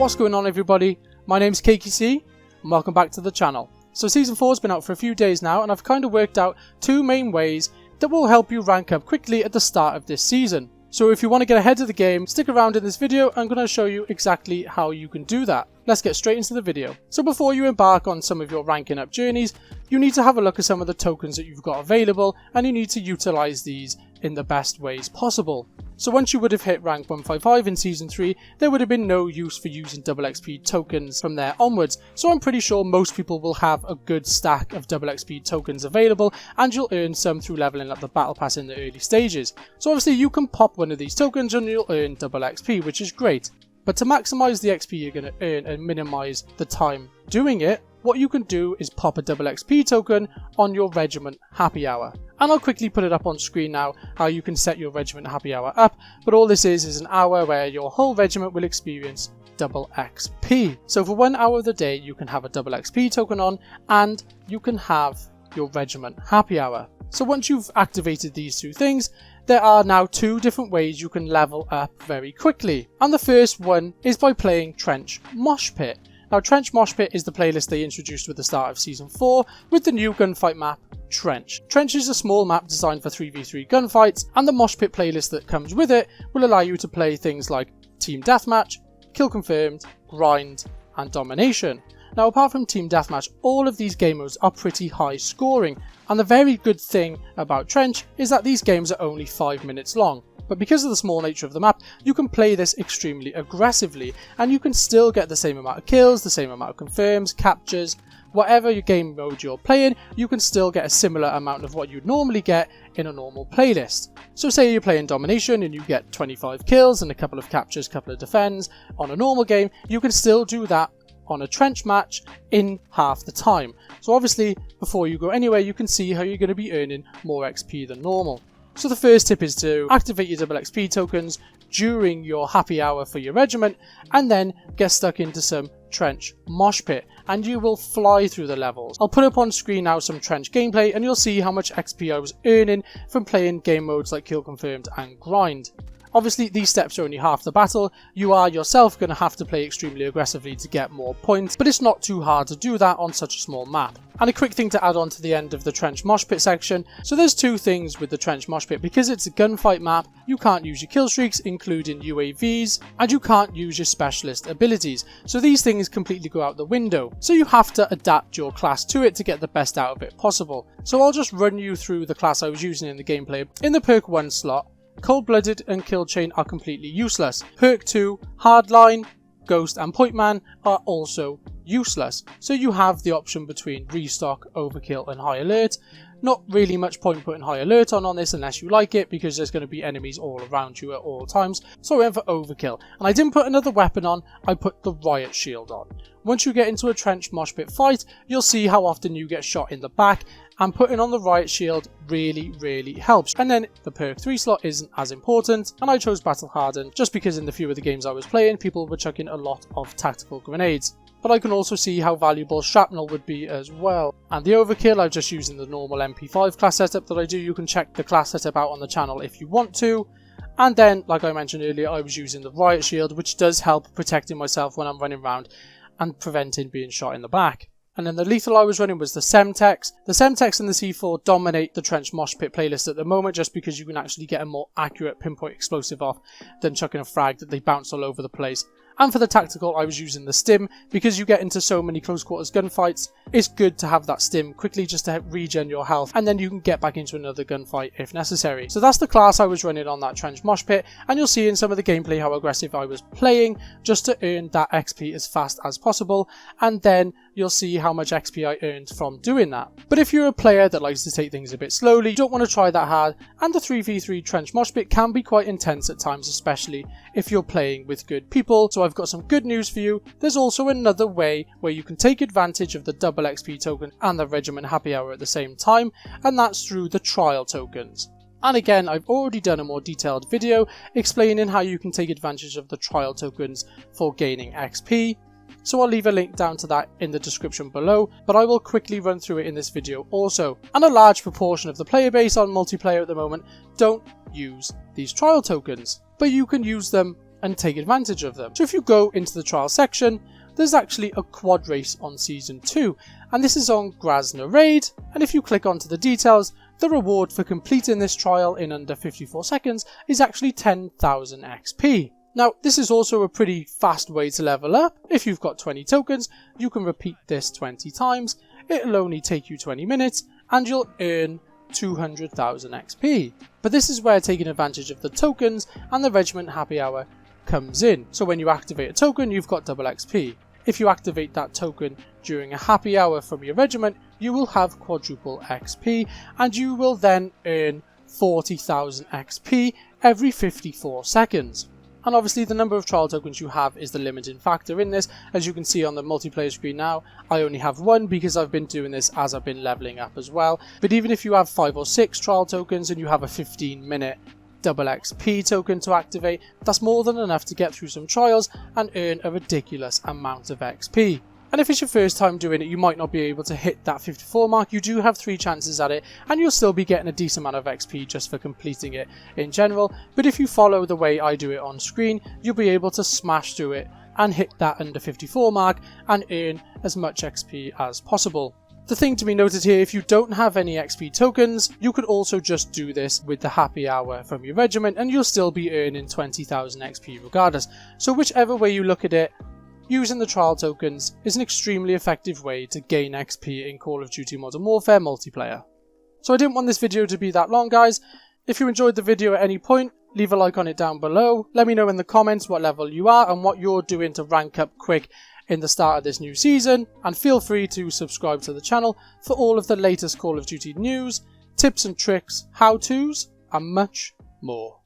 What's going on, everybody? My name's CakeyC and welcome back to the channel. So Season 4 has been out for a few days now, and I've kind of worked out two main ways that will help you rank up quickly at the start of this season. So if you want to get ahead of the game, stick around in this video. I'm going to show you exactly how you can do that. Let's get straight into the video. So before you embark on some of your ranking up journeys, you need to have a look at some of the tokens that you've got available, and you need to utilize these in the best ways possible. So once you would have hit rank 155 in Season 3, there would have been no use for using double XP tokens from there onwards. So I'm pretty sure most people will have a good stack of double XP tokens available, and you'll earn some through leveling up the battle pass in the early stages. So obviously you can pop one of these tokens and you'll earn double XP, which is great. But to maximize the XP you're going to earn and minimize the time doing it, what you can do is pop a double XP token on your regiment happy hour. And I'll quickly put it up on screen now how you can set your regiment happy hour up, but all this is an hour where your whole regiment will experience double XP. So for 1 hour of the day you can have a double XP token on, and you can have your regiment happy hour. So once you've activated these two things, there are now two different ways you can level up very quickly. And the first one is by playing Trench Moshpit. Now Trench Moshpit is the playlist they introduced with the start of Season 4 with the new gunfight map, Trench. Trench is a small map designed for 3v3 gunfights, and the Moshpit playlist that comes with it will allow you to play things like Team Deathmatch, Kill Confirmed, Grind and Domination. Now apart from Team Deathmatch, all of these game modes are pretty high scoring, and the very good thing about Trench is that these games are only 5 minutes long. But because of the small nature of the map, you can play this extremely aggressively, and you can still get the same amount of kills, the same amount of confirms, captures, whatever your game mode you're playing, you can still get a similar amount of what you'd normally get in a normal playlist. So say you're playing Domination and you get 25 kills and a couple of captures, couple of defends on a normal game, you can still do that on a Trench match in half the time. So obviously, before you go anywhere, you can see how you're going to be earning more XP than normal. So the first tip is to activate your double XP tokens during your happy hour for your regiment, and then get stuck into some Trench Moshpit, and you will fly through the levels. I'll put up on screen now some Trench gameplay, and you'll see how much XP I was earning from playing game modes like Kill Confirmed and Grind. Obviously, these steps are only half the battle. You are yourself going to have to play extremely aggressively to get more points, but it's not too hard to do that on such a small map. And a quick thing to add on to the end of the Trench Moshpit section. So there's two things with the Trench Moshpit. Because it's a gunfight map, you can't use your kill streaks, including UAVs, and you can't use your specialist abilities. So these things completely go out the window. So you have to adapt your class to it to get the best out of it possible. So I'll just run you through the class I was using in the gameplay. In the perk 1 slot, Cold-Blooded and Kill Chain are completely useless. Perk 2, Hardline, Ghost and Pointman are also useless. So you have the option between Restock, Overkill and High Alert. Not really much point putting High Alert on this unless you like it, because there's going to be enemies all around you at all times. So I went for Overkill. And I didn't put another weapon on, I put the Riot Shield on. Once you get into a Trench Moshpit fight, you'll see how often you get shot in the back, and putting on the Riot Shield really helps. And then the perk 3 slot isn't as important, and I chose Battle Hardened just because in the few of the games I was playing, people were chucking a lot of tactical grenades. But I can also see how valuable shrapnel would be as well. And the Overkill, I'm just using the normal MP5 class setup that I do. You can check the class setup out on the channel if you want to. And then, like I mentioned earlier, I was using the Riot Shield, which does help protecting myself when I'm running around and preventing being shot in the back. And then the lethal I was running was the Semtex. The Semtex and the C4 dominate the Trench Moshpit playlist at the moment, just because you can actually get a more accurate pinpoint explosive off than chucking a frag that they bounce all over the place. And for the tactical, I was using the Stim. Because you get into so many close quarters gunfights, it's good to have that Stim quickly just to regen your health, and then you can get back into another gunfight if necessary. So that's the class I was running on that Trench Moshpit, and you'll see in some of the gameplay how aggressive I was playing just to earn that XP as fast as possible, and then you'll see how much XP I earned from doing that. But if you're a player that likes to take things a bit slowly, you don't want to try that hard, and the 3v3 Trench Moshpit can be quite intense at times, especially if you're playing with good people. So I've got some good news for you. There's also another way where you can take advantage of the double XP token and the regiment happy hour at the same time, and that's through the trial tokens. And again, I've already done a more detailed video explaining how you can take advantage of the trial tokens for gaining XP. So I'll leave a link down to that in the description below, but I will quickly run through it in this video also. And a large proportion of the player base on multiplayer at the moment don't use these trial tokens, but you can use them and take advantage of them. So if you go into the trial section, there's actually a quad race on Season 2, and this is on Grasna Raid, and if you click onto the details, the reward for completing this trial in under 54 seconds is actually 10,000 XP. Now, this is also a pretty fast way to level up. If you've got 20 tokens, you can repeat this 20 times, it'll only take you 20 minutes, and you'll earn 200,000 XP. But this is where taking advantage of the tokens and the regiment happy hour comes in. So when you activate a token, you've got double XP. If you activate that token during a happy hour from your regiment, you will have quadruple XP, and you will then earn 40,000 XP every 54 seconds. And obviously the number of trial tokens you have is the limiting factor in this. As you can see on the multiplayer screen now, I only have one because I've been doing this as I've been leveling up as well. But even if you have 5 or 6 trial tokens and you have a 15-minute double XP token to activate, that's more than enough to get through some trials and earn a ridiculous amount of XP. And if it's your first time doing it, you might not be able to hit that 54 mark. You do have 3 chances at it, and you'll still be getting a decent amount of XP just for completing it in general. But if you follow the way I do it on screen, you'll be able to smash through it and hit that under 54 mark and earn as much XP as possible. The thing to be noted here, if you don't have any XP tokens, you could also just do this with the happy hour from your regiment, and you'll still be earning 20,000 XP regardless. So whichever way you look at it, using the trial tokens is an extremely effective way to gain XP in Call of Duty Modern Warfare multiplayer. So I didn't want this video to be that long, guys. If you enjoyed the video at any point, leave a like on it down below. Let me know in the comments what level you are and what you're doing to rank up quick in the start of this new season, and feel free to subscribe to the channel for all of the latest Call of Duty news, tips and tricks, how-tos, and much more.